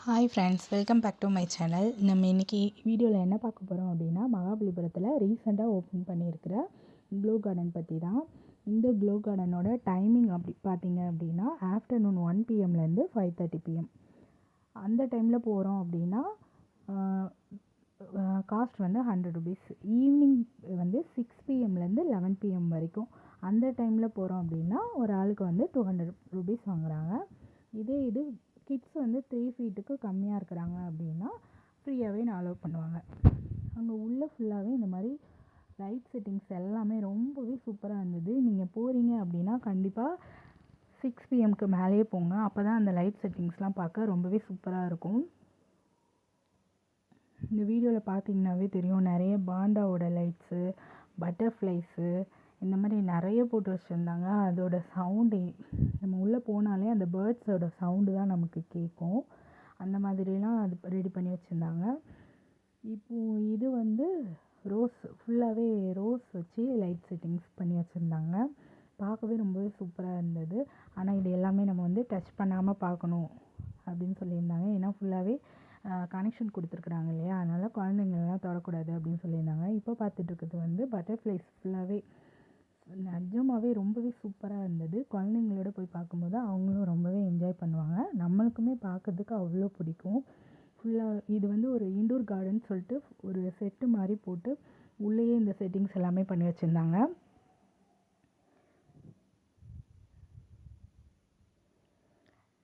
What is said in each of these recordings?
Hi friends, welcome back to my channel. நம்ம இன்றைக்கி வீடியோவில் என்ன பார்க்க போகிறோம் அப்படின்னா, மகாபலிபுரத்தில் ரீசெண்டாக ஓப்பன் பண்ணியிருக்கிற க்ளோ கார்டன் பற்றி தான். இந்த க்ளோ கார்டனோட டைமிங் அப்படி பார்த்தீங்க அப்படின்னா, ஆஃப்டர்நூன் 1 PM-லேருந்து 5:30 PM. அந்த டைமில் போகிறோம் அப்படின்னா காஸ்ட் வந்து 100 ருபீஸ். ஈவினிங் வந்து 6 PM-லேருந்து 11 PM வரைக்கும் அந்த டைமில் போகிறோம் அப்படின்னா ஒரு ஆளுக்கு வந்து 200 ருபீஸ் வாங்குகிறாங்க. இது கிட்ஸ் வந்து 3 ஃபீட்டுக்கு கம்மியாக இருக்கிறாங்க அப்படின்னா ஃப்ரீயாகவே அலோவ் பண்ணுவாங்க. அங்கே உள்ளே ஃபுல்லாகவே இந்த மாதிரி லைட் செட்டிங்ஸ் எல்லாமே ரொம்பவே சூப்பராக இருந்தது. நீங்கள் போகிறீங்க அப்படின்னா கண்டிப்பாக 6 PM-க்கு மேலேயே போங்க. அப்போ தான் அந்த லைட் செட்டிங்ஸ்லாம் பார்க்க ரொம்பவே சூப்பராக இருக்கும். இந்த வீடியோவில் பார்த்தீங்கன்னாவே தெரியும், நிறைய பாண்டாவோட லைட்ஸு, பட்டர்ஃப்ளைஸு இந்த மாதிரி நிறைய போட்டு வச்சுருந்தாங்க. அதோட சவுண்டு நம்ம உள்ளே போனாலே அந்த பேர்ட்ஸோட சவுண்டு தான் நமக்கு கேட்கும். அந்த மாதிரிலாம் அது ரெடி பண்ணி வச்சுருந்தாங்க. இப்போது இது வந்து ஃபுல்லாகவே ரோஸ் வச்சு லைட் செட்டிங்ஸ் பண்ணி வச்சுருந்தாங்க. பார்க்கவே ரொம்பவே சூப்பராக இருந்தது. ஆனால் இது எல்லாமே நம்ம வந்து டச் பண்ணாமல் பார்க்கணும் அப்படின்னு சொல்லியிருந்தாங்க. ஏன்னா ஃபுல்லாகவே கனெக்ஷன் கொடுத்துருக்குறாங்க இல்லையா, அதனால் குழந்தைங்களெலாம் தொடக்கூடாது அப்படின்னு சொல்லியிருந்தாங்க. இப்போ பார்த்துட்ருக்கிறது வந்து பட்டர்ஃப்ளைஸ் ஃபுல்லாகவே நிஜமாகவே ரொம்பவே சூப்பராக இருந்தது. குழந்தைங்களோட போய் பார்க்கும்போது அவங்களும் ரொம்பவே என்ஜாய் பண்ணுவாங்க. நம்மளுக்குமே பார்க்கறதுக்கு அவ்வளோ பிடிக்கும். ஃபுல்லாக இது வந்து ஒரு இன்டோர் கார்டன் சொல்லிட்டு ஒரு செட்டு மாதிரி போட்டு உள்ளேயே இந்த செட்டிங்ஸ் எல்லாமே பண்ணி வச்சுருந்தாங்க.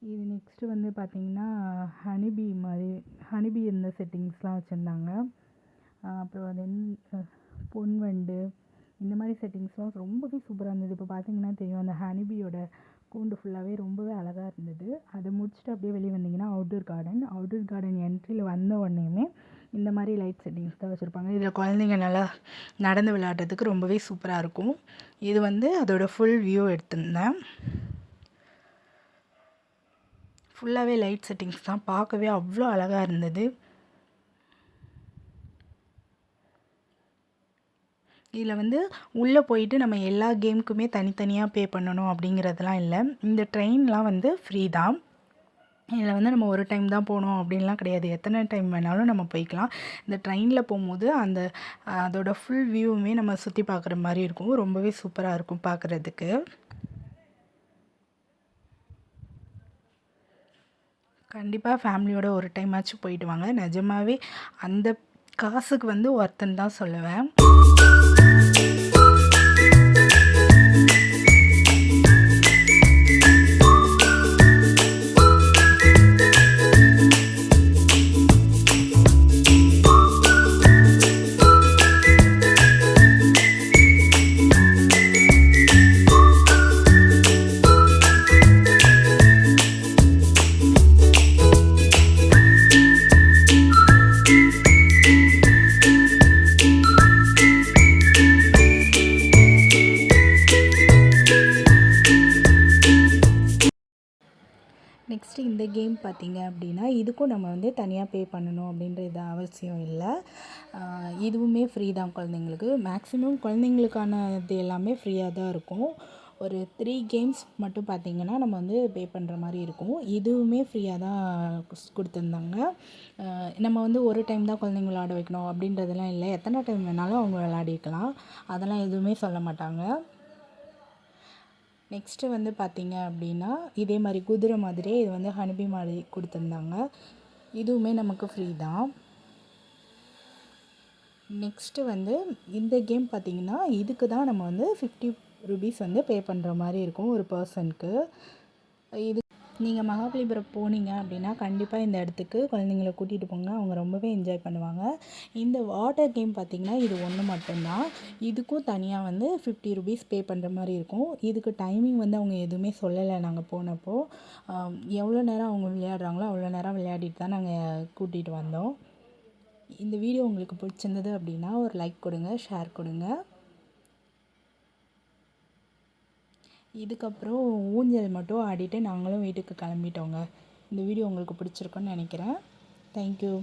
இது நெக்ஸ்ட்டு வந்து பார்த்திங்கன்னா ஹனிபி இந்த செட்டிங்ஸ்லாம் வச்சுருந்தாங்க. அப்புறம் அது பொன்வண்டு இந்த மாதிரி செட்டிங்ஸ்லாம் ரொம்பவே சூப்பராக இருந்தது. இப்போ பார்த்தீங்கன்னா தெரியும், அந்த ஹனிபியோட கூண்டு ஃபுல்லாகவே ரொம்பவே அழகாக இருந்தது. அதை முடிச்சுட்டு அப்படியே வெளியே வந்தீங்கன்னா அவுட்டோர் கார்டன் என்ட்ரியில் வந்த உடனேயுமே இந்த மாதிரி லைட் செட்டிங்ஸ் தான் வச்சுருப்பாங்க. இதில் குழந்தைங்க நல்லா நடந்து விளையாடுறதுக்கு ரொம்பவே சூப்பராக இருக்கும். இது வந்து அதோட ஃபுல் வியூ எடுத்திருந்தேன். ஃபுல்லாகவே லைட் செட்டிங்ஸ் தான், பார்க்கவே அவ்வளோ அழகாக இருந்தது. இதில் வந்து உள்ளே போயிட்டு நம்ம எல்லா கேமுக்குமே தனித்தனியாக பே பண்ணணும் அப்படிங்கிறதுலாம் இல்லை. இந்த ட்ரெயின்லாம் வந்து ஃப்ரீ தான். இதில் வந்து நம்ம ஒரு டைம் தான் போகணும் அப்படின்லாம் கிடையாது. எத்தனை டைம் வேணாலும் நம்ம போய்க்கலாம். இந்த ட்ரெயினில் போகும்போது அதோட ஃபுல் வியூவுமே நம்ம சுற்றி பார்க்குற மாதிரி இருக்கும். ரொம்பவே சூப்பராக இருக்கும் பார்க்குறதுக்கு. கண்டிப்பாக ஃபேமிலியோட ஒரு டைமாச்சும் போயிட்டு வாங்க. நிஜமாகவே அந்த காசுக்கு வந்து ஒர்த்துன்னு தான் சொல்லுவேன். நெக்ஸ்ட்டு இந்த கேம் பார்த்திங்க அப்படின்னா, இதுக்கும் நம்ம வந்து தனியாக பே பண்ணணும் அப்படின்றது அவசியம் இல்லை. இதுவுமே ஃப்ரீ தான் குழந்தைங்களுக்கு. மேக்ஸிமம் குழந்தைங்களுக்கானது எல்லாமே ஃப்ரீயாக தான் இருக்கும். ஒரு 3 கேம்ஸ் மட்டும் பார்த்திங்கன்னா நம்ம வந்து பே பண்ணுற மாதிரி இருக்கும். இதுவுமே ஃப்ரீயாக தான் கொடுத்துருந்தாங்க. நம்ம வந்து ஒரு டைம் தான் குழந்தைங்கள விளையாட வைக்கணும் அப்படின்றதெல்லாம் இல்லை. எத்தனை டைம் வேணாலும் அவங்க விளையாடிக்கலாம். அதெல்லாம் எதுவுமே சொல்ல மாட்டாங்க. நெக்ஸ்ட்டு வந்து பார்த்திங்க அப்படின்னா, இதே மாதிரி குதிரை மாதிரியே இது வந்து ஹனிபி மாதிரி கொடுத்துருந்தாங்க. இதுவுமே நமக்கு ஃப்ரீ தான். நெக்ஸ்ட்டு வந்து இந்த கேம் பார்த்திங்கன்னா, இதுக்கு தான் நம்ம வந்து 50 ருபீஸ் வந்து பே பண்ணுற மாதிரி இருக்கும் ஒரு பர்சனுக்கு. இது நீங்கள் மகாபலிபுரம் போனீங்க அப்படின்னா கண்டிப்பாக இந்த இடத்துக்கு குழந்தைங்கள கூட்டிகிட்டு போங்க. அவங்க ரொம்பவே என்ஜாய் பண்ணுவாங்க. இந்த வாட்டர் கேம் பார்த்திங்கன்னா இது ஒன்று மட்டும்தான். இதுக்கும் தனியாக வந்து 50 ருபீஸ் பே பண்ணுற மாதிரி இருக்கும். இதுக்கு டைமிங் வந்து அவங்க எதுவுமே சொல்லலை. நாங்கள் போனப்போ எவ்வளோ நேரம் அவங்க விளையாடுறாங்களோ அவ்வளோ நேரம் விளையாடிட்டு தான் நாங்கள் கூட்டிகிட்டு வந்தோம். இந்த வீடியோ உங்களுக்கு பிடிச்சிருந்தது அப்படின்னா ஒரு லைக் கொடுங்க, ஷேர் கொடுங்க. இதுக்கப்புறம் ஊஞ்சல் மட்டும் ஆடிட்டு நாங்களும் வீட்டுக்கு கிளம்பிட்டோங்க. இந்த வீடியோ உங்களுக்கு பிடிச்சிருக்குன்னு நினைக்கிறேன். தேங்க்யூ.